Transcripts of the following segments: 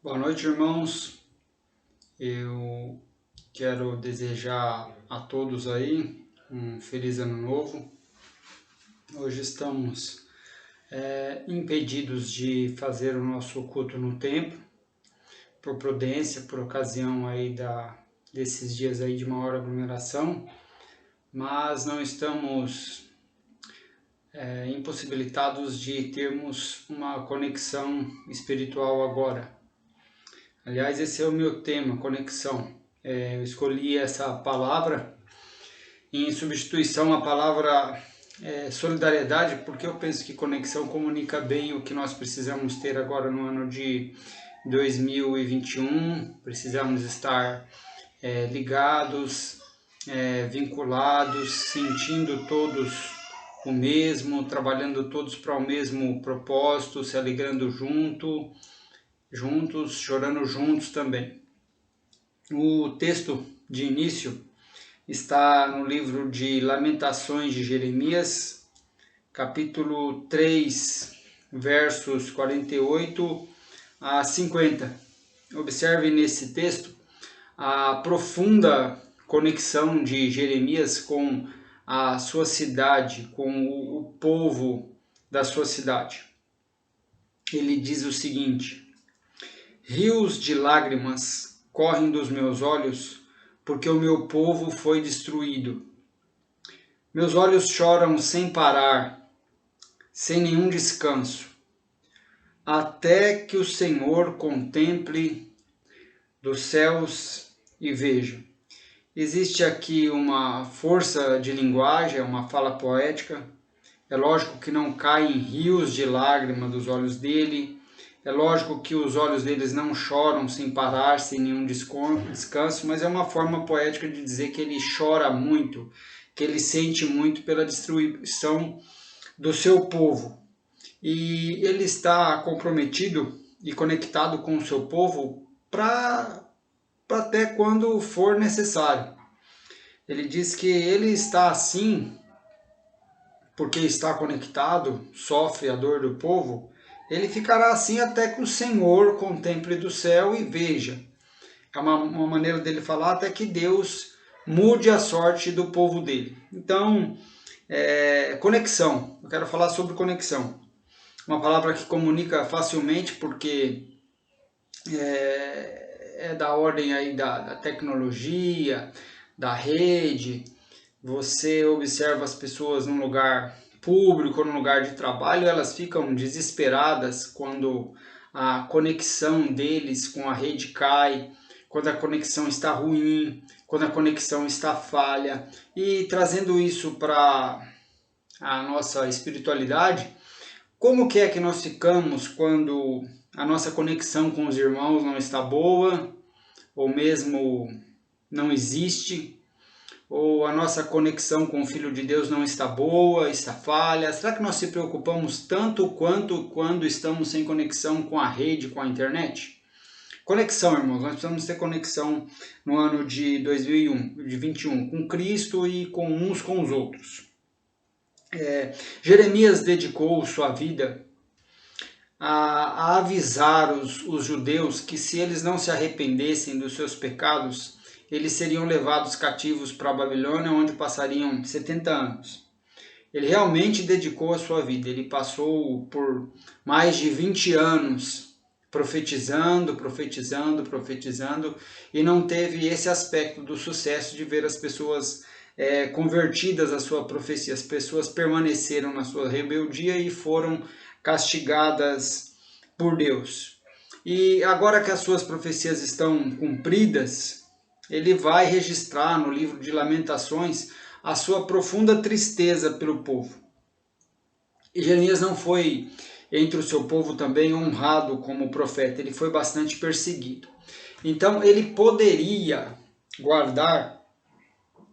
Boa noite, irmãos. Eu quero desejar a todos aí um feliz ano novo. Hoje estamos impedidos de fazer o nosso culto no templo, por prudência, por ocasião aí desses dias aí de maior aglomeração, mas não estamos impossibilitados de termos uma conexão espiritual agora. Aliás, esse é o meu tema, conexão. Eu escolhi essa palavra em substituição à palavra solidariedade, porque eu penso que conexão comunica bem o que nós precisamos ter agora no ano de 2021. Precisamos estar ligados, vinculados, sentindo todos o mesmo, trabalhando todos para o mesmo propósito, se alegrando juntos, chorando juntos também. O texto de início está no livro de Lamentações de Jeremias, capítulo 3, versos 48 a 50. Observe nesse texto a profunda conexão de Jeremias com a sua cidade, com o povo da sua cidade. Ele diz o seguinte: rios de lágrimas correm dos meus olhos, porque o meu povo foi destruído. Meus olhos choram sem parar, sem nenhum descanso, até que o Senhor contemple dos céus e veja. Existe aqui uma força de linguagem, uma fala poética. É lógico que não caem rios de lágrimas dos olhos dele. É lógico que os olhos deles não choram sem parar, sem nenhum descanso, mas é uma forma poética de dizer que ele chora muito, que ele sente muito pela destruição do seu povo. E ele está comprometido e conectado com o seu povo para até quando for necessário. Ele diz que ele está assim porque está conectado, sofre a dor do povo. Ele ficará assim até que o Senhor contemple do céu e veja. É uma maneira dele falar até que Deus mude a sorte do povo dele. Então, conexão. Eu quero falar sobre conexão. Uma palavra que comunica facilmente porque é da ordem aí da tecnologia, da rede. Você observa as pessoas num lugar público, num lugar de trabalho, elas ficam desesperadas quando a conexão deles com a rede cai, quando a conexão está ruim, quando a conexão está falha. E trazendo isso para a nossa espiritualidade, como que é que nós ficamos quando a nossa conexão com os irmãos não está boa, ou mesmo não existe, ou a nossa conexão com o Filho de Deus não está boa, está falha? Será que nós se preocupamos tanto quanto quando estamos sem conexão com a rede, com a internet? Conexão, irmãos, nós precisamos ter conexão no ano de 2021 com Cristo e com uns com os outros. Jeremias dedicou sua vida a avisar os judeus que se eles não se arrependessem dos seus pecados, eles seriam levados cativos para a Babilônia, onde passariam 70 anos. Ele realmente dedicou a sua vida, ele passou por mais de 20 anos profetizando, e não teve esse aspecto do sucesso de ver as pessoas convertidas à sua profecia. As pessoas permaneceram na sua rebeldia e foram castigadas por Deus. E agora que as suas profecias estão cumpridas, ele vai registrar no livro de Lamentações a sua profunda tristeza pelo povo. E Jeremias não foi entre o seu povo também honrado como profeta, ele foi bastante perseguido. Então ele poderia guardar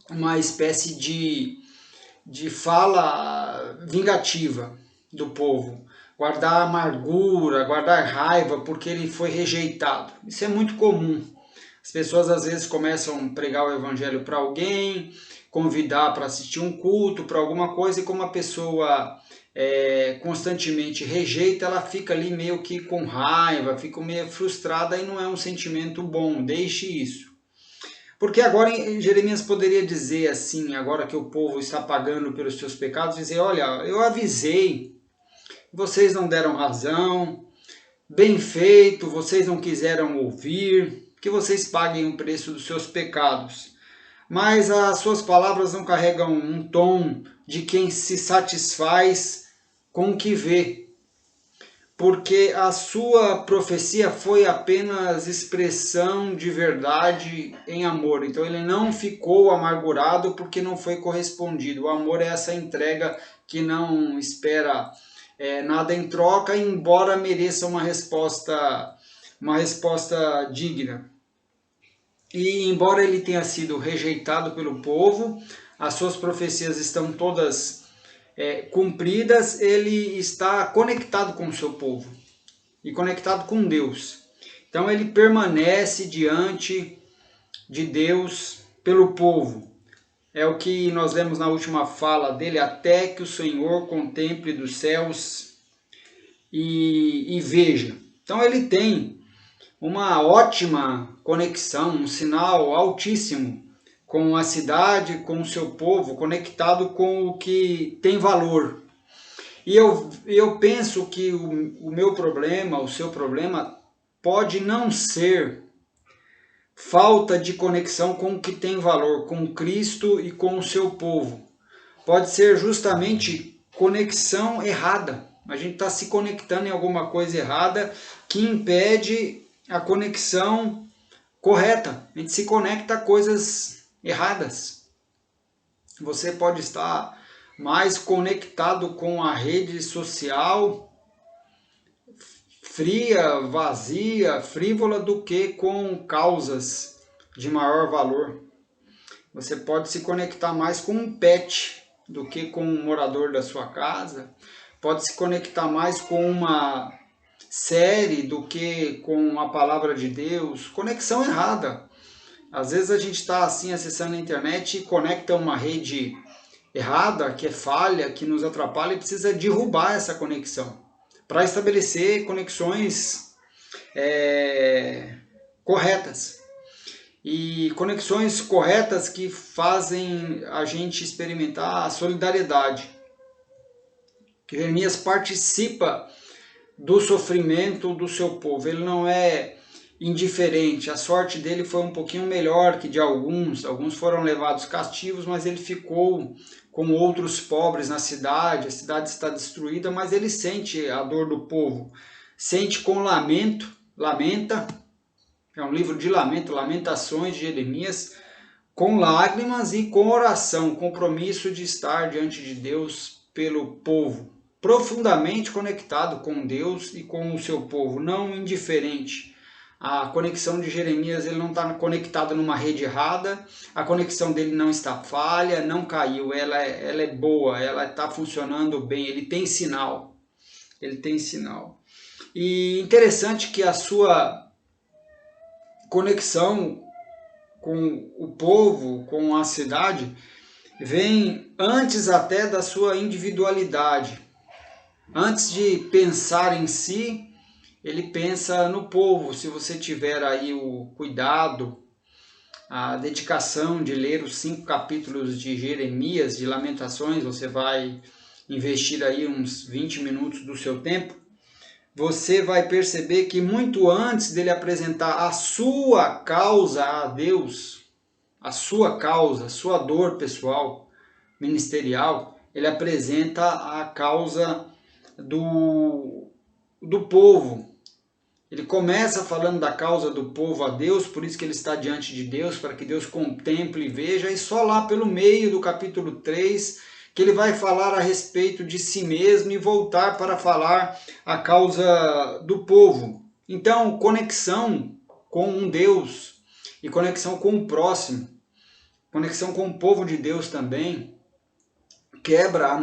uma espécie de fala vingativa do povo, guardar amargura, guardar raiva porque ele foi rejeitado. Isso é muito comum. As pessoas às vezes começam a pregar o evangelho para alguém, convidar para assistir um culto, para alguma coisa, e como a pessoa constantemente rejeita, ela fica ali meio que com raiva, fica meio frustrada e não é um sentimento bom. Deixe isso. Porque agora Jeremias poderia dizer assim, agora que o povo está pagando pelos seus pecados, dizer, olha, eu avisei, vocês não deram razão, bem feito, vocês não quiseram ouvir, que vocês paguem o preço dos seus pecados. Mas as suas palavras não carregam um tom de quem se satisfaz com o que vê, porque a sua profecia foi apenas expressão de verdade em amor. Então ele não ficou amargurado porque não foi correspondido. O amor é essa entrega que não espera nada em troca, embora mereça uma resposta digna. E embora ele tenha sido rejeitado pelo povo, as suas profecias estão todas cumpridas, ele está conectado com o seu povo e conectado com Deus. Então ele permanece diante de Deus pelo povo. É o que nós lemos na última fala dele, até que o Senhor contemple dos céus e veja. Então ele tem uma ótima conexão, um sinal altíssimo com a cidade, com o seu povo, conectado com o que tem valor. E eu penso que o meu problema, o seu problema, pode não ser falta de conexão com o que tem valor, com Cristo e com o seu povo. Pode ser justamente conexão errada. A gente está se conectando em alguma coisa errada que impede a conexão correta. A gente se conecta a coisas erradas. Você pode estar mais conectado com a rede social fria, vazia, frívola do que com causas de maior valor. Você pode se conectar mais com um pet do que com um morador da sua casa. Pode se conectar mais com uma série do que com a palavra de Deus. Conexão errada. Às vezes a gente está assim acessando a internet e conecta uma rede errada, que é falha, que nos atrapalha e precisa derrubar essa conexão para estabelecer conexões corretas. E conexões corretas que fazem a gente experimentar a solidariedade. Que Jeremias participa do sofrimento do seu povo. Ele não é indiferente. A sorte dele foi um pouquinho melhor que de alguns. Alguns foram levados cativos, mas ele ficou com outros pobres na cidade. A cidade está destruída, mas ele sente a dor do povo. Sente com lamento, lamenta. É um livro de lamento, Lamentações de Jeremias, com lágrimas e com oração, compromisso de estar diante de Deus pelo povo, profundamente conectado com Deus e com o seu povo, não indiferente. A conexão de Jeremias, ele não está conectado numa rede errada, a conexão dele não está falha, não caiu, ela é boa, ela está funcionando bem, ele tem sinal. E interessante que a sua conexão com o povo, com a cidade, vem antes até da sua individualidade. Antes de pensar em si, ele pensa no povo. Se você tiver aí o cuidado, a dedicação de ler os 5 capítulos de Jeremias, de Lamentações, você vai investir aí uns 20 minutos do seu tempo, você vai perceber que muito antes dele apresentar a sua causa a Deus, a sua causa, a sua dor pessoal, ministerial, ele apresenta a causa do povo. Ele começa falando da causa do povo a Deus, por isso que ele está diante de Deus, para que Deus contemple e veja, e só lá pelo meio do capítulo 3, que ele vai falar a respeito de si mesmo e voltar para falar a causa do povo. Então, conexão com um Deus e conexão com o próximo, conexão com o povo de Deus também, quebra o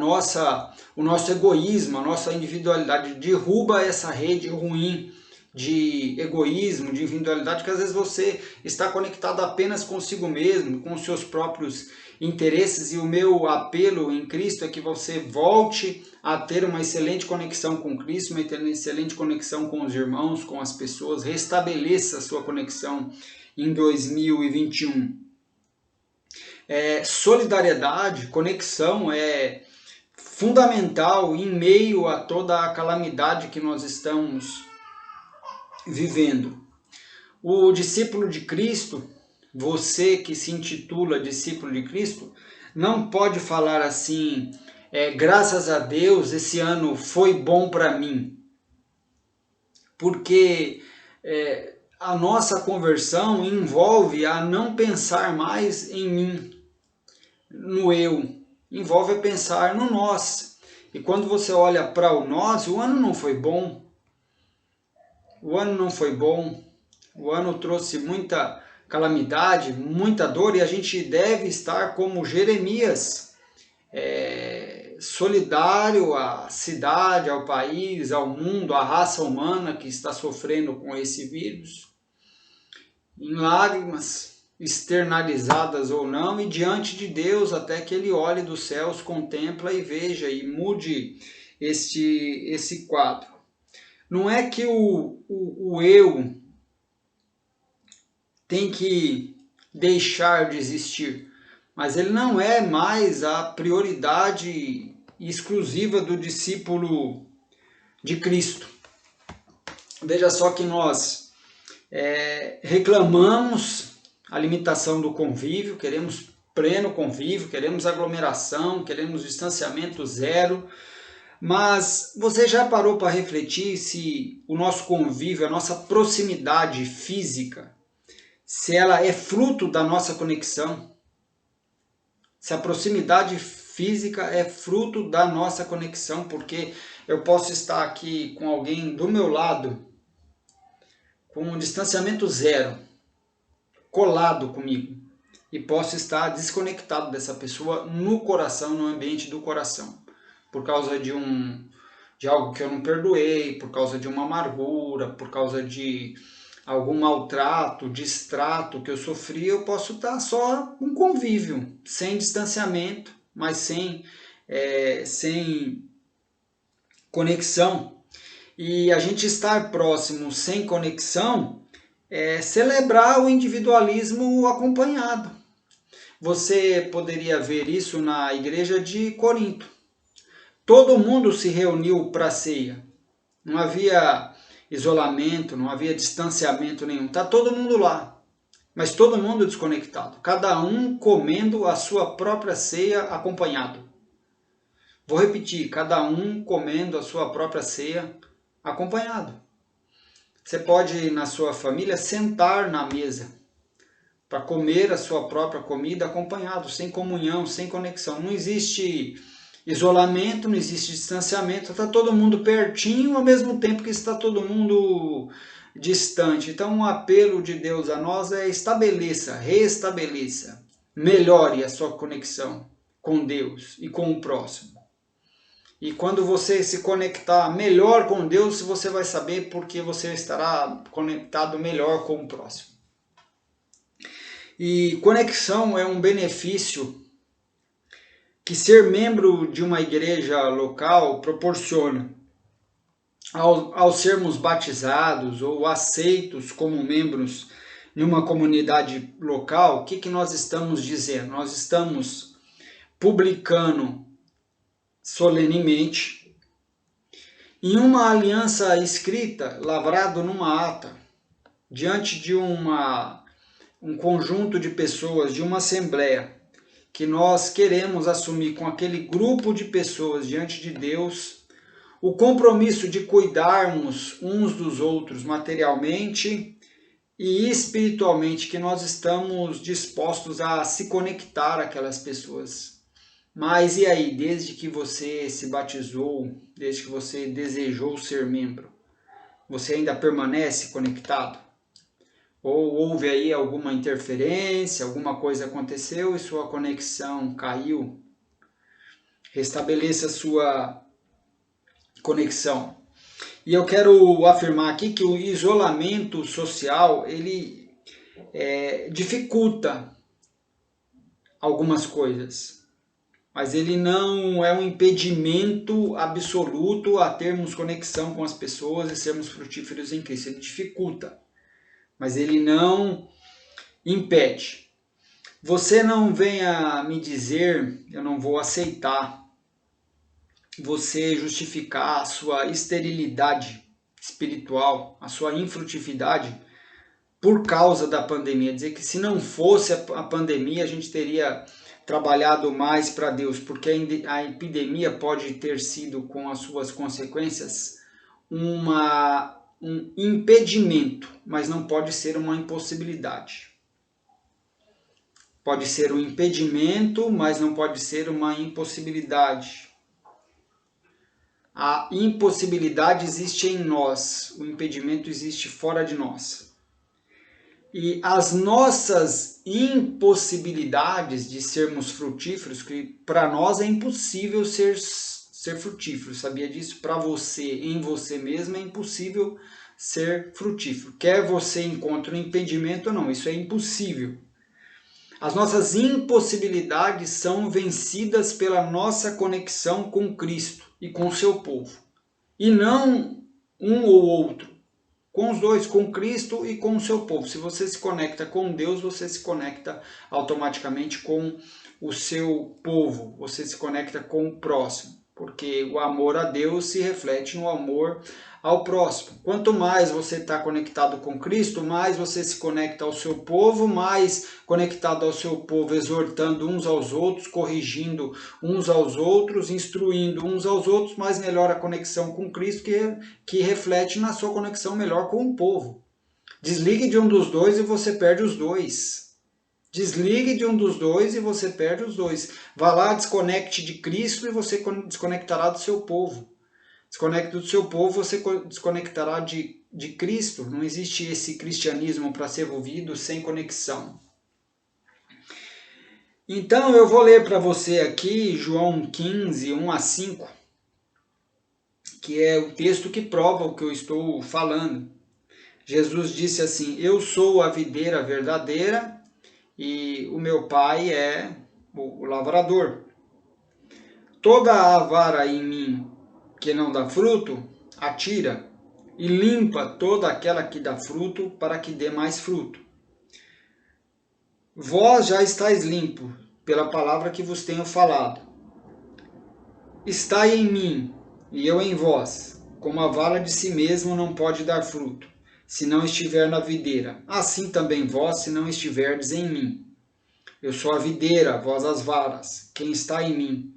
nosso egoísmo, a nossa individualidade, derruba essa rede ruim de egoísmo, de individualidade, que às vezes você está conectado apenas consigo mesmo, com os seus próprios interesses, e o meu apelo em Cristo é que você volte a ter uma excelente conexão com Cristo, uma excelente conexão com os irmãos, com as pessoas, restabeleça a sua conexão em 2021. Solidariedade, conexão é fundamental em meio a toda a calamidade que nós estamos vivendo. O discípulo de Cristo, você que se intitula discípulo de Cristo, não pode falar assim, graças a Deus esse ano foi bom para mim, porque a nossa conversão envolve a não pensar mais em mim, no eu, envolve pensar no nós. E quando você olha para o nós, o ano não foi bom, o ano não foi bom, o ano trouxe muita calamidade, muita dor, e a gente deve estar como Jeremias, solidário à cidade, ao país, ao mundo, à raça humana que está sofrendo com esse vírus, em lágrimas, externalizadas ou não, e diante de Deus, até que Ele olhe dos céus, contempla e veja e mude esse quadro. Não é que o eu tem que deixar de existir, mas ele não é mais a prioridade exclusiva do discípulo de Cristo. Veja só que nós reclamamos a limitação do convívio, queremos pleno convívio, queremos aglomeração, queremos distanciamento zero, mas você já parou para refletir se o nosso convívio, a nossa proximidade física, se ela é fruto da nossa conexão? Se a proximidade física é fruto da nossa conexão, porque eu posso estar aqui com alguém do meu lado, com um distanciamento zero, colado comigo, e posso estar desconectado dessa pessoa no coração, no ambiente do coração, por causa de algo que eu não perdoei, por causa de uma amargura, por causa de algum maltrato, distrato que eu sofri. Eu posso estar só com convívio, sem distanciamento, mas sem conexão. E a gente estar próximo sem conexão é celebrar o individualismo acompanhado. Você poderia ver isso na igreja de Corinto. Todo mundo se reuniu para a ceia. Não havia isolamento, não havia distanciamento nenhum. Está todo mundo lá, mas todo mundo desconectado. Cada um comendo a sua própria ceia acompanhado. Vou repetir, cada um comendo a sua própria ceia acompanhado. Você pode, na sua família, sentar na mesa para comer a sua própria comida acompanhado, sem comunhão, sem conexão. Não existe isolamento, não existe distanciamento, está todo mundo pertinho ao mesmo tempo que está todo mundo distante. Então o apelo de Deus a nós é restabeleça, melhore a sua conexão com Deus e com o próximo. E quando você se conectar melhor com Deus, você vai saber porque você estará conectado melhor com o próximo. E conexão é um benefício que ser membro de uma igreja local proporciona. Ao sermos batizados ou aceitos como membros de uma comunidade local, o que nós estamos dizendo? Nós estamos publicando solenemente em uma aliança escrita, lavrado numa ata, diante de um conjunto de pessoas, de uma assembleia, que nós queremos assumir com aquele grupo de pessoas diante de Deus o compromisso de cuidarmos uns dos outros materialmente e espiritualmente, que nós estamos dispostos a se conectar àquelas pessoas. Mas e aí, desde que você se batizou, desde que você desejou ser membro, você ainda permanece conectado? Ou houve aí alguma interferência, alguma coisa aconteceu e sua conexão caiu? Restabeleça a sua conexão. E eu quero afirmar aqui que o isolamento social, ele dificulta algumas coisas, mas ele não é um impedimento absoluto a termos conexão com as pessoas e sermos frutíferos em Cristo. Ele dificulta, mas ele não impede. Você não venha me dizer, eu não vou aceitar você justificar a sua esterilidade espiritual, a sua infrutividade por causa da pandemia. Dizer que se não fosse a pandemia, a gente teria trabalhado mais para Deus, porque a epidemia pode ter sido, com as suas consequências, um impedimento, mas não pode ser uma impossibilidade. Pode ser um impedimento, mas não pode ser uma impossibilidade. A impossibilidade existe em nós, o impedimento existe fora de nós. E as nossas impossibilidades de sermos frutíferos, que para nós é impossível ser frutífero, sabia disso? Para você, em você mesmo, é impossível ser frutífero. Quer você encontre um impedimento ou não, isso é impossível. As nossas impossibilidades são vencidas pela nossa conexão com Cristo e com o seu povo. E não um ou outro. Com os dois, com Cristo e com o seu povo. Se você se conecta com Deus, você se conecta automaticamente com o seu povo. Você se conecta com o próximo. Porque o amor a Deus se reflete no amor ao próximo. Quanto mais você está conectado com Cristo, mais você se conecta ao seu povo, mais conectado ao seu povo, exortando uns aos outros, corrigindo uns aos outros, instruindo uns aos outros, mais melhor a conexão com Cristo, que reflete na sua conexão melhor com o povo. Desligue de um dos dois e você perde os dois. Desligue de um dos dois e você perde os dois. Vá lá, desconecte de Cristo e você desconectará do seu povo. Desconecte do seu povo, você desconectará de Cristo. Não existe esse cristianismo para ser vivido sem conexão. Então eu vou ler para você aqui João 15, 1 a 5, que é o texto que prova o que eu estou falando. Jesus disse assim: eu sou a videira verdadeira e o meu pai é o lavrador. Toda a vara em mim que não dá fruto, atira, e limpa toda aquela que dá fruto, para que dê mais fruto. Vós já estáis limpo, pela palavra que vos tenho falado. Estai em mim, e eu em vós, como a vara de si mesmo não pode dar fruto, se não estiver na videira. Assim também vós, se não estiverdes em mim. Eu sou a videira, vós as varas. Quem está em mim,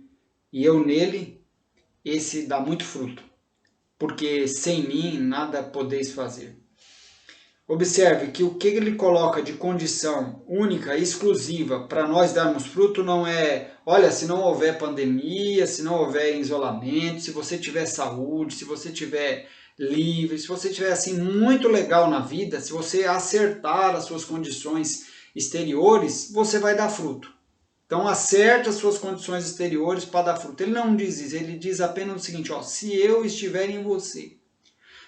e eu nele, esse dá muito fruto. Porque sem mim nada podeis fazer. Observe que o que ele coloca de condição única, exclusiva, para nós darmos fruto não é, olha, se não houver pandemia, se não houver isolamento, se você tiver saúde, se você tiver livre, se você tiver assim muito legal na vida, se você acertar as suas condições exteriores, você vai dar fruto. Então acerte as suas condições exteriores para dar fruto. Ele não diz isso, ele diz apenas o seguinte, ó, se eu estiver em você,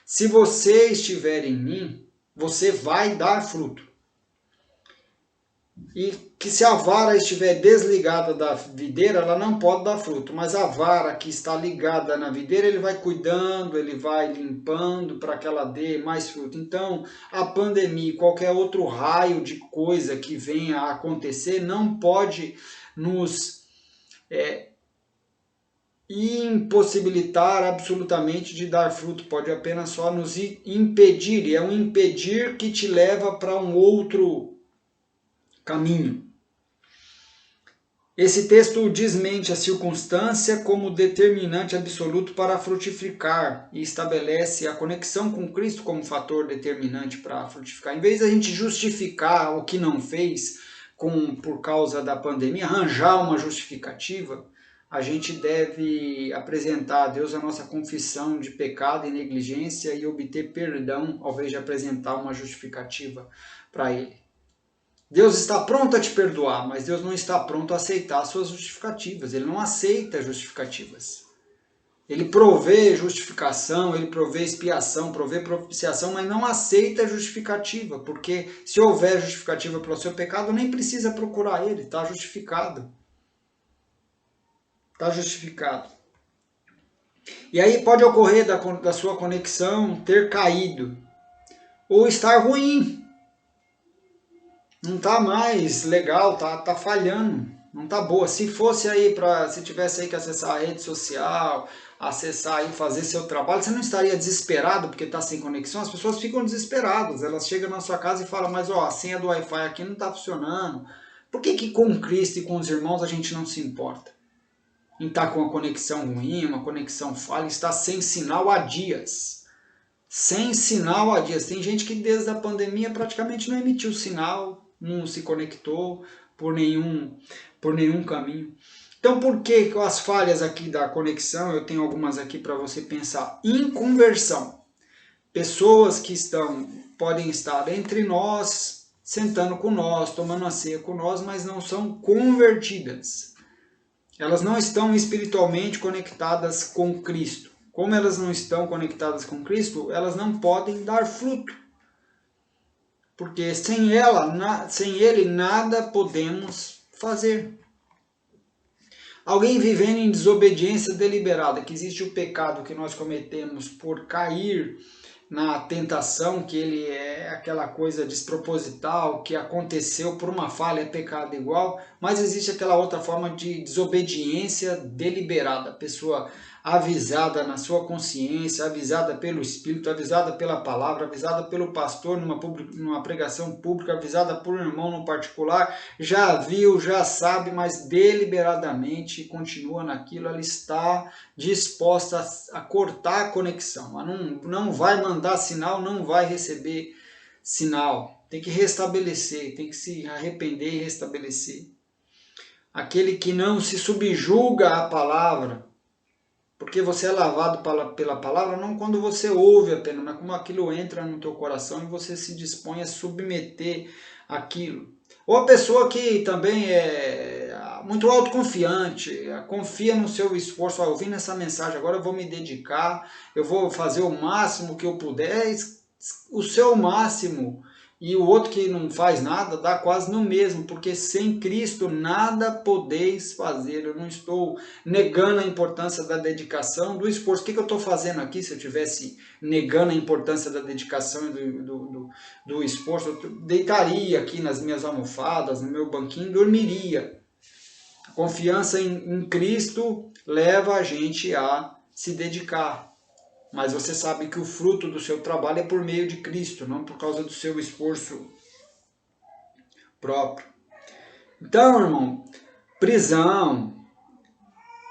se você estiver em mim, você vai dar fruto. E que se a vara estiver desligada da videira, ela não pode dar fruto. Mas a vara que está ligada na videira, ele vai cuidando, ele vai limpando para que ela dê mais fruto. Então, a pandemia e qualquer outro raio de coisa que venha a acontecer não pode nos impossibilitar absolutamente de dar fruto, pode apenas só nos impedir, e é um impedir que te leva para um outro caminho. Esse texto desmente a circunstância como determinante absoluto para frutificar e estabelece a conexão com Cristo como fator determinante para frutificar. Em vez de a gente justificar o que não fez por causa da pandemia, arranjar uma justificativa, a gente deve apresentar a Deus a nossa confissão de pecado e negligência e obter perdão, ao invés de apresentar uma justificativa para Ele. Deus está pronto a te perdoar, mas Deus não está pronto a aceitar as suas justificativas. Ele não aceita justificativas. Ele provê justificação, ele provê expiação, provê propiciação, mas não aceita justificativa, porque se houver justificativa para o seu pecado, nem precisa procurar ele, está justificado. Está justificado. E aí pode ocorrer da sua conexão ter caído, ou estar ruim. Não está mais legal, tá falhando, não está boa. Se fosse aí se tivesse aí que acessar a rede social, acessar e fazer seu trabalho, você não estaria desesperado porque está sem conexão? As pessoas ficam desesperadas, elas chegam na sua casa e falam, mas ó, a senha do Wi-Fi aqui não está funcionando. Por que com Cristo e com os irmãos a gente não se importa? Em estar com uma conexão ruim, uma conexão falha, está sem sinal há dias. Sem sinal há dias. Tem gente que desde a pandemia praticamente não emitiu sinal, não se conectou por nenhum caminho. Então, por que as falhas aqui da conexão? Eu tenho algumas aqui para você pensar. Inconversão. Pessoas que podem estar entre nós, sentando com nós, tomando a ceia com nós, mas não são convertidas. Elas não estão espiritualmente conectadas com Cristo. Como elas não estão conectadas com Cristo, elas não podem dar fruto. Porque sem ele, nada podemos fazer. Alguém vivendo em desobediência deliberada, que existe o pecado que nós cometemos por cair na tentação, que ele é aquela coisa desproposital, que aconteceu por uma falha, é pecado igual, mas existe aquela outra forma de desobediência deliberada, a pessoa avisada na sua consciência, avisada pelo Espírito, avisada pela palavra, avisada pelo pastor numa pregação pública, avisada por um irmão no particular, já viu, já sabe, mas deliberadamente continua naquilo, ela está disposta a cortar a conexão, ela não vai mandar sinal, não vai receber sinal, tem que restabelecer, tem que se arrepender e restabelecer. Aquele que não se subjuga à palavra, porque você é lavado pela palavra, não quando você ouve apenas, mas como aquilo entra no teu coração e você se dispõe a submeter aquilo. Ou a pessoa que também é muito autoconfiante, confia no seu esforço, ouvindo essa mensagem, agora eu vou me dedicar, eu vou fazer o máximo que eu puder, o seu máximo, e o outro que não faz nada dá quase no mesmo, porque sem Cristo nada podeis fazer. Eu não estou negando a importância da dedicação, do esforço. O que eu estou fazendo aqui? Se eu estivesse negando a importância da dedicação e do esforço, eu deitaria aqui nas minhas almofadas, no meu banquinho, dormiria. A confiança em Cristo leva a gente a se dedicar. Mas você sabe que o fruto do seu trabalho é por meio de Cristo, não por causa do seu esforço próprio. Então, irmão, prisão,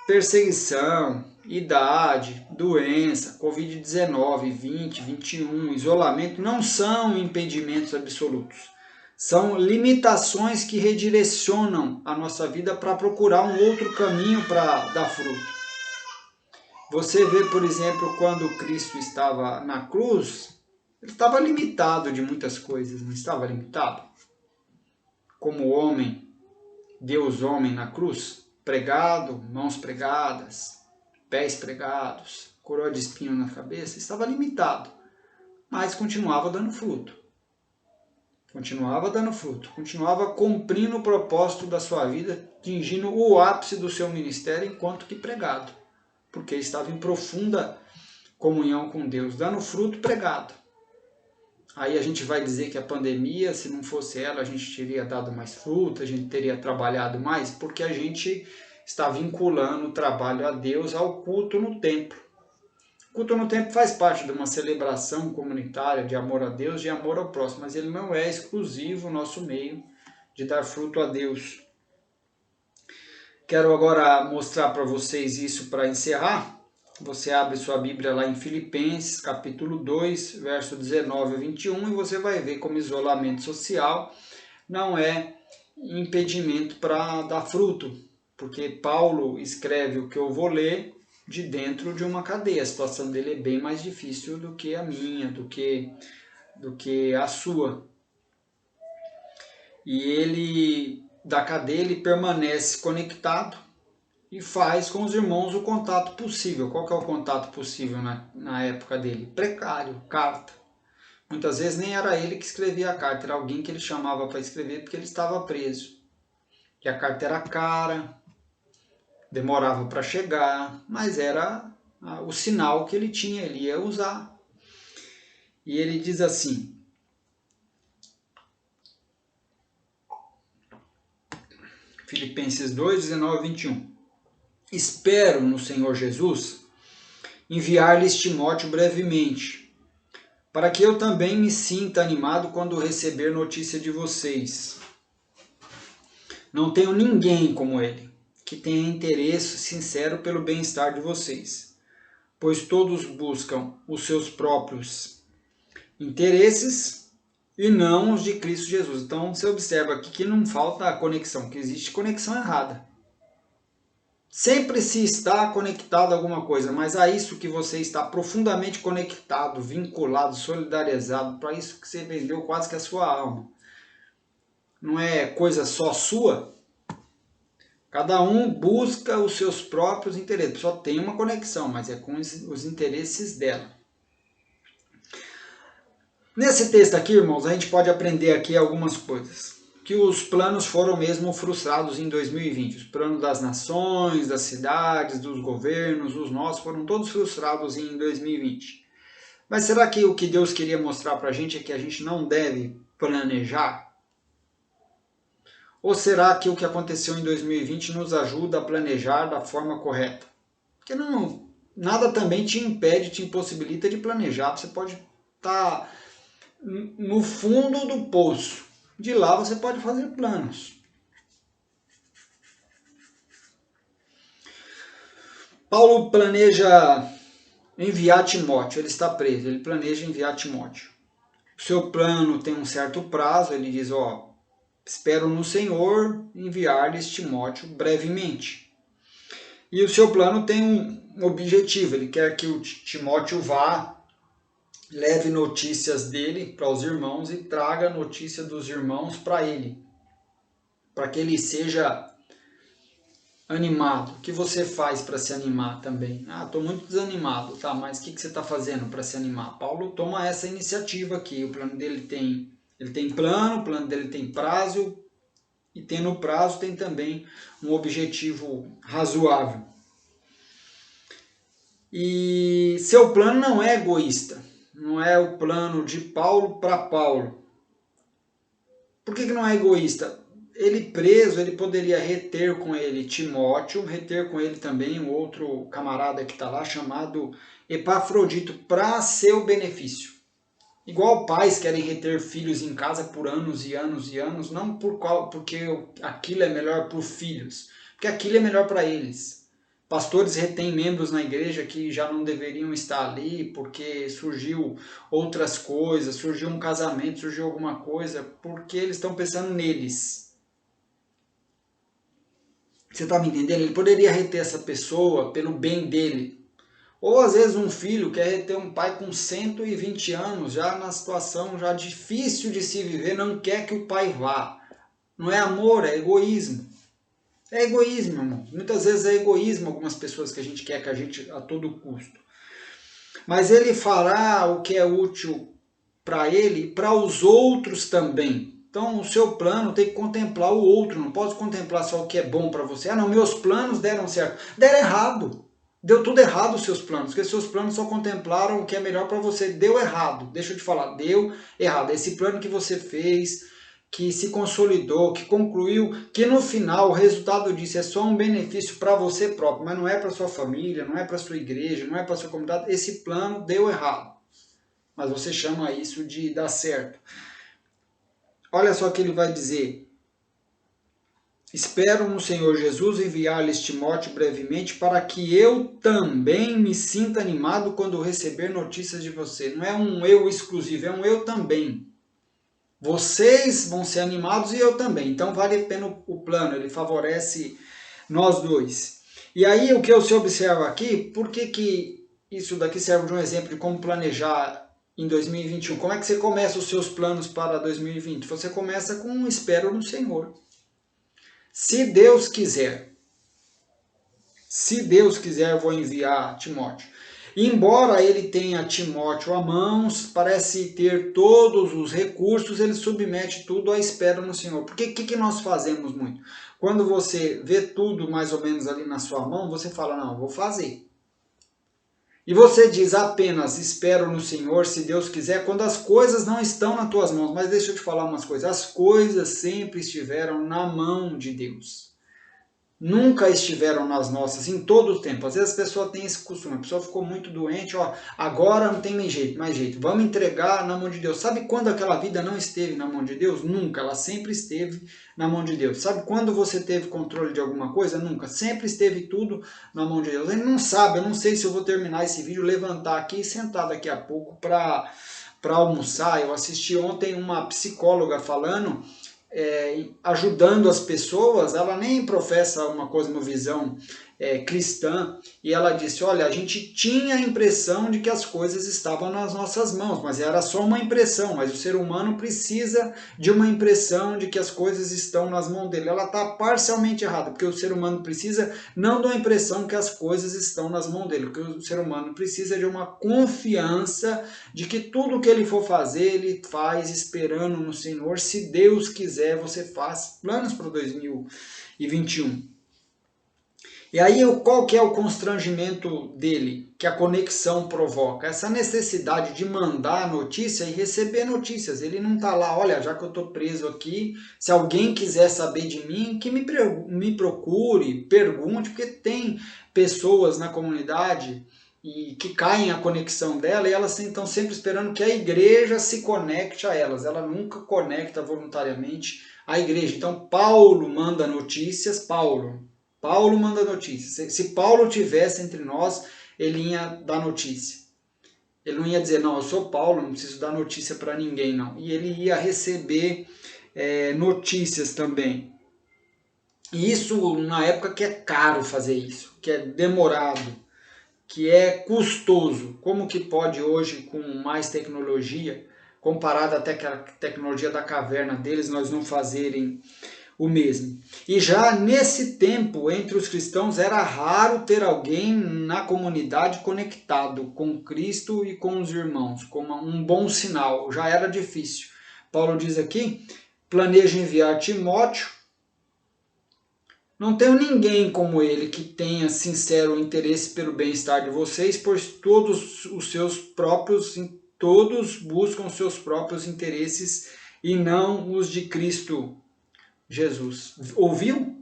perseguição, idade, doença, Covid-19, 20, 21, isolamento, não são impedimentos absolutos. São limitações que redirecionam a nossa vida para procurar um outro caminho para dar fruto. Você vê, por exemplo, quando Cristo estava na cruz, ele estava limitado de muitas coisas, não estava limitado? Como homem, Deus homem na cruz, pregado, mãos pregadas, pés pregados, coroa de espinho na cabeça, estava limitado, mas continuava dando fruto. Continuava dando fruto, continuava cumprindo o propósito da sua vida, atingindo o ápice do seu ministério enquanto que pregado. Porque estava em profunda comunhão com Deus, dando fruto pregado. Aí a gente vai dizer que a pandemia, se não fosse ela, a gente teria dado mais fruto, a gente teria trabalhado mais, porque a gente está vinculando o trabalho a Deus ao culto no templo. O culto no templo faz parte de uma celebração comunitária de amor a Deus, de amor ao próximo, mas ele não é exclusivo o nosso meio de dar fruto a Deus. Quero agora mostrar para vocês isso para encerrar. Você abre sua Bíblia lá em Filipenses, capítulo 2, verso 19 a 21, e você vai ver como isolamento social não é impedimento para dar fruto, porque Paulo escreve o que eu vou ler de dentro de uma cadeia. A situação dele é bem mais difícil do que a minha, do que a sua. E ele, da cadeia, ele permanece conectado e faz com os irmãos o contato possível. Qual que é o contato possível na época dele? Precário, carta. Muitas vezes nem era ele que escrevia a carta, era alguém que ele chamava para escrever porque ele estava preso. E a carta era cara, demorava para chegar, mas era o sinal que ele tinha, ele ia usar. E ele diz assim, Filipenses 2, 19 a 21. Espero no Senhor Jesus enviar-lhes Timóteo brevemente, para que eu também me sinta animado quando receber notícia de vocês. Não tenho ninguém como ele, que tenha interesse sincero pelo bem-estar de vocês, pois todos buscam os seus próprios interesses e não os de Cristo Jesus. Então você observa aqui que não falta a conexão, que existe conexão errada. Sempre se está conectado a alguma coisa, mas a isso que você está profundamente conectado, vinculado, solidarizado, para isso que você vendeu quase que a sua alma. Não é coisa só sua? Cada um busca os seus próprios interesses. Só tem uma conexão, mas é com os interesses dela. Nesse texto aqui, irmãos, a gente pode aprender aqui algumas coisas. Que os planos foram mesmo frustrados em 2020. Os planos das nações, das cidades, dos governos, os nossos, foram todos frustrados em 2020. Mas será que o que Deus queria mostrar para a gente é que a gente não deve planejar? Ou será que o que aconteceu em 2020 nos ajuda a planejar da forma correta? Porque não, nada também te impede, te impossibilita de planejar. Você pode estar no fundo do poço. De lá você pode fazer planos. Paulo planeja enviar Timóteo, ele está preso, ele planeja enviar Timóteo. O seu plano tem um certo prazo, ele diz, espero no Senhor enviar-lhes Timóteo brevemente. E o seu plano tem um objetivo, ele quer que o Timóteo vá, leve notícias dele para os irmãos e traga notícia dos irmãos para ele, para que ele seja animado. O que você faz para se animar também? Estou muito desanimado, tá? Mas o que você está fazendo para se animar? Paulo toma essa iniciativa aqui. O plano dele ele tem plano, o plano dele tem prazo, e tendo prazo tem também um objetivo razoável. E seu plano não é egoísta, não é o plano de Paulo para Paulo. Por que não é egoísta? Ele preso, ele poderia reter com ele Timóteo, reter com ele também um outro camarada que está lá, chamado Epafrodito, para seu benefício. Igual pais querem reter filhos em casa por anos e anos e anos, não porque aquilo é melhor para os filhos, porque aquilo é melhor para eles. Pastores retêm membros na igreja que já não deveriam estar ali porque surgiu outras coisas, surgiu um casamento, surgiu alguma coisa, porque eles estão pensando neles. Você está me entendendo? Ele poderia reter essa pessoa pelo bem dele. Ou às vezes um filho quer reter um pai com 120 anos, já na situação já difícil de se viver, não quer que o pai vá. Não é amor, é egoísmo. É egoísmo, irmão. Muitas vezes é egoísmo algumas pessoas que a gente quer que a gente a todo custo. Mas ele fará o que é útil para ele e para os outros também. Então o seu plano tem que contemplar o outro, não pode contemplar só o que é bom para você. Não, meus planos deram certo. Deram errado. Deu tudo errado os seus planos, porque seus planos só contemplaram o que é melhor para você. Deu errado, deixa eu te falar, deu errado. Esse plano que você fez, que se consolidou, que concluiu, que no final o resultado disso é só um benefício para você próprio, mas não é para sua família, não é para sua igreja, não é para sua comunidade. Esse plano deu errado, mas você chama isso de dar certo. Olha só o que ele vai dizer. Espero no Senhor Jesus enviar-lhes Timóteo brevemente para que eu também me sinta animado quando receber notícias de você. Não é um eu exclusivo, é um eu também. Vocês vão ser animados e eu também. Então vale a pena o plano, ele favorece nós dois. E aí o que você observa aqui, por que isso daqui serve de um exemplo de como planejar em 2021? Como é que você começa os seus planos para 2020? Você começa com um espero no Senhor. Se Deus quiser. Se Deus quiser, eu vou enviar Timóteo. Embora ele tenha Timóteo a mãos, parece ter todos os recursos, ele submete tudo à espera no Senhor. Porque o que nós fazemos muito? Quando você vê tudo mais ou menos ali na sua mão, você fala, não, vou fazer. E você diz apenas, espero no Senhor, se Deus quiser, quando as coisas não estão nas tuas mãos. Mas deixa eu te falar umas coisas, as coisas sempre estiveram na mão de Deus. Nunca estiveram nas nossas, em todo o tempo. Às vezes a pessoa tem esse costume, a pessoa ficou muito doente, ó, agora não tem mais jeito, vamos entregar na mão de Deus. Sabe quando aquela vida não esteve na mão de Deus? Nunca, ela sempre esteve na mão de Deus. Sabe quando você teve controle de alguma coisa? Nunca, sempre esteve tudo na mão de Deus. Ele não sabe, eu não sei se eu vou terminar esse vídeo, levantar aqui e sentar daqui a pouco para almoçar. Eu assisti ontem uma psicóloga falando, ajudando as pessoas, ela nem professa uma cosmovisão cristã, e ela disse, olha, a gente tinha a impressão de que as coisas estavam nas nossas mãos, mas era só uma impressão, mas o ser humano precisa de uma impressão de que as coisas estão nas mãos dele. Ela está parcialmente errada, porque o ser humano precisa não de uma impressão que as coisas estão nas mãos dele, porque o ser humano precisa de uma confiança de que tudo que ele for fazer, ele faz esperando no Senhor. Se Deus quiser, você faz planos para 2021. E aí, qual que é o constrangimento dele, que a conexão provoca? Essa necessidade de mandar notícia e receber notícias. Ele não está lá, olha, já que eu estou preso aqui, se alguém quiser saber de mim, que me procure, pergunte, porque tem pessoas na comunidade e que caem a conexão dela, e elas estão sempre esperando que a igreja se conecte a elas. Ela nunca conecta voluntariamente a igreja. Então, Paulo manda notícias, Paulo manda notícias. Se Paulo tivesse entre nós, ele ia dar notícia. Ele não ia dizer, não, eu sou Paulo, não preciso dar notícia para ninguém, não. E ele ia receber notícias também. E isso na época que é caro fazer isso, que é demorado, que é custoso. Como que pode hoje, com mais tecnologia, comparada até com a tecnologia da caverna deles, nós não fazerem o mesmo? E já nesse tempo, entre os cristãos, era raro ter alguém na comunidade conectado com Cristo e com os irmãos, como um bom sinal, já era difícil. Paulo diz aqui, planeja enviar Timóteo, não tenho ninguém como ele que tenha sincero interesse pelo bem-estar de vocês, pois todos buscam os seus próprios interesses e não os de Cristo Jesus. Ouviu?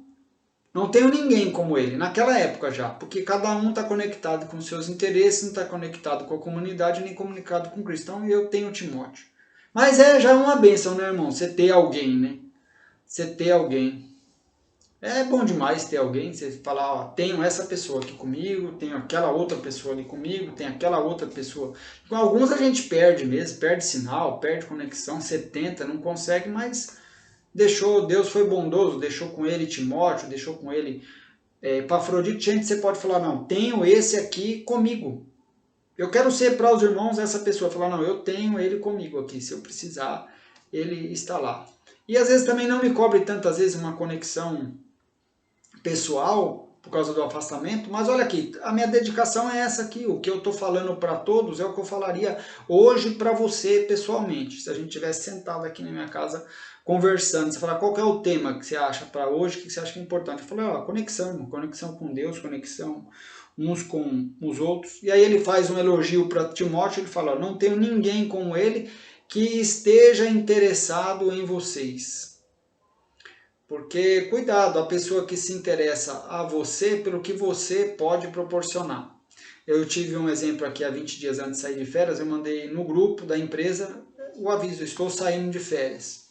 Não tenho ninguém como ele, naquela época já, porque cada um está conectado com seus interesses, não está conectado com a comunidade, nem comunicado com Cristo. Então eu tenho Timóteo. Mas já é uma bênção, né, irmão? Você ter alguém, né? Você ter alguém. É bom demais ter alguém, você falar, ó, tenho essa pessoa aqui comigo, tenho aquela outra pessoa ali comigo, tem aquela outra pessoa. Com alguns a gente perde mesmo, perde sinal, perde conexão, você tenta, não consegue, mas deixou, Deus foi bondoso, deixou com ele Timóteo, deixou com ele Epafrodito. Gente, você pode falar, não, tenho esse aqui comigo. Eu quero ser para os irmãos essa pessoa, falar, não, eu tenho ele comigo aqui, se eu precisar, ele está lá. E às vezes também não me cobre tantas vezes uma conexão pessoal, por causa do afastamento, mas olha aqui, a minha dedicação é essa aqui, o que eu estou falando para todos é o que eu falaria hoje para você pessoalmente, se a gente tivesse sentado aqui na minha casa conversando, você falar qual que é o tema que você acha para hoje, que você acha que é importante, eu falei, ó, conexão com Deus, conexão uns com os outros, e aí ele faz um elogio para Timóteo, ele fala, ó, não tenho ninguém como ele que esteja interessado em vocês. Porque, cuidado, a pessoa que se interessa a você pelo que você pode proporcionar. Eu tive um exemplo aqui há 20 dias antes de sair de férias, eu mandei no grupo da empresa o aviso, estou saindo de férias.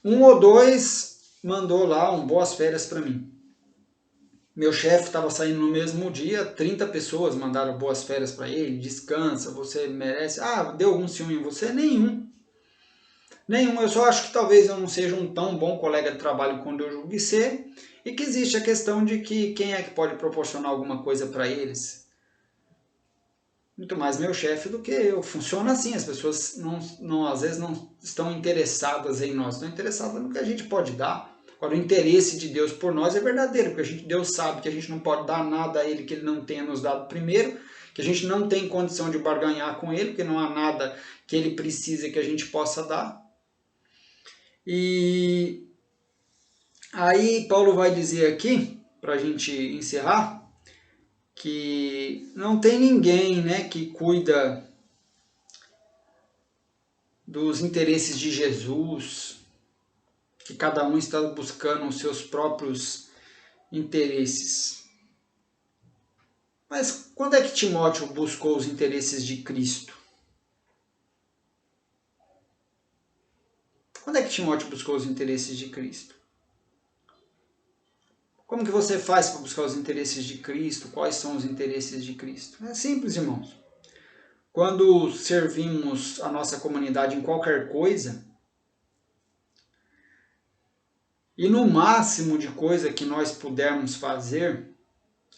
1 ou 2 mandou lá boas férias para mim. Meu chefe estava saindo no mesmo dia, 30 pessoas mandaram boas férias para ele, descansa, você merece. Ah, deu algum ciúme em você? Nenhum. Eu só acho que talvez eu não seja um tão bom colega de trabalho quando eu julgue ser, e que existe a questão de que quem é que pode proporcionar alguma coisa para eles? Muito mais meu chefe do que eu. Funciona assim, as pessoas às vezes não estão interessadas em nós, estão interessadas no que a gente pode dar. Agora, o interesse de Deus por nós é verdadeiro, porque Deus sabe que a gente não pode dar nada a Ele que Ele não tenha nos dado primeiro, que a gente não tem condição de barganhar com Ele, porque não há nada que Ele precise que a gente possa dar. E aí Paulo vai dizer aqui, para a gente encerrar, que não tem ninguém, né, que cuida dos interesses de Jesus, que cada um está buscando os seus próprios interesses. Mas quando é que Timóteo buscou os interesses de Cristo? Quando é que Timóteo buscou os interesses de Cristo? Como que você faz para buscar os interesses de Cristo? Quais são os interesses de Cristo? É simples, irmãos. Quando servimos a nossa comunidade em qualquer coisa, e no máximo de coisa que nós pudermos fazer,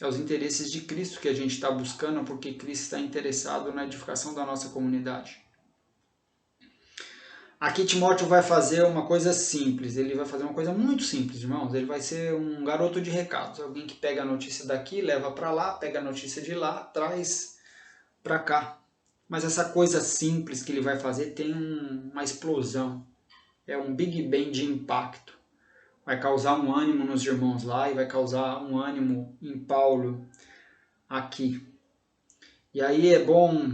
é os interesses de Cristo que a gente está buscando, porque Cristo está interessado na edificação da nossa comunidade. Aqui Timóteo vai fazer uma coisa simples, ele vai fazer uma coisa muito simples, irmãos. Ele vai ser um garoto de recados, alguém que pega a notícia daqui, leva para lá, pega a notícia de lá, traz para cá. Mas essa coisa simples que ele vai fazer tem uma explosão, é um Big Bang de impacto. Vai causar um ânimo nos irmãos lá e vai causar um ânimo em Paulo aqui. E aí é bom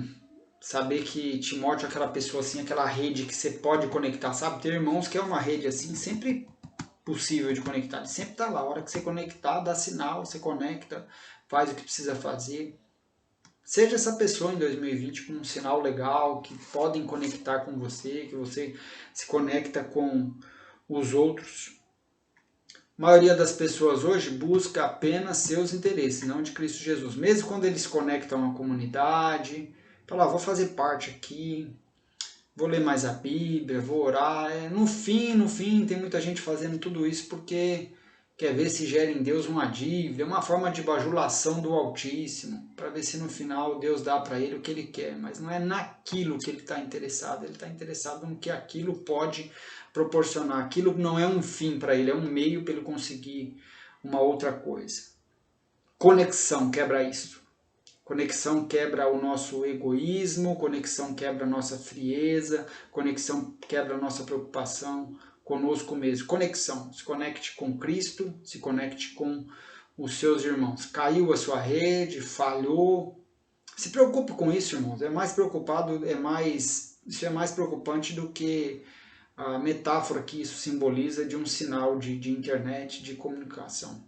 saber que Timóteo é aquela pessoa assim, aquela rede que você pode conectar, sabe? Ter irmãos que é uma rede assim, sempre possível de conectar. Ele sempre está lá, a hora que você conectar, dá sinal, você conecta, faz o que precisa fazer. Seja essa pessoa em 2020 com um sinal legal, que podem conectar com você, que você se conecta com os outros. A maioria das pessoas hoje busca apenas seus interesses, não de Cristo Jesus. Mesmo quando eles se conectam a uma comunidade, fala, vou fazer parte aqui, vou ler mais a Bíblia, vou orar. No fim, tem muita gente fazendo tudo isso porque quer ver se gera em Deus uma dívida, uma forma de bajulação do Altíssimo, para ver se no final Deus dá para ele o que ele quer. Mas não é naquilo que ele está interessado, ele está interessado no que aquilo pode proporcionar. Aquilo não é um fim para ele, é um meio para ele conseguir uma outra coisa. Conexão quebra isso. Conexão quebra o nosso egoísmo, conexão quebra a nossa frieza, conexão quebra a nossa preocupação conosco mesmo. Conexão, se conecte com Cristo, se conecte com os seus irmãos. Caiu a sua rede, falhou. Se preocupe com isso, irmãos. Isso é mais preocupante do que a metáfora que isso simboliza de um sinal de internet, de comunicação.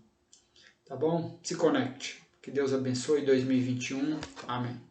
Tá bom? Se conecte. Que Deus abençoe 2021. Amém.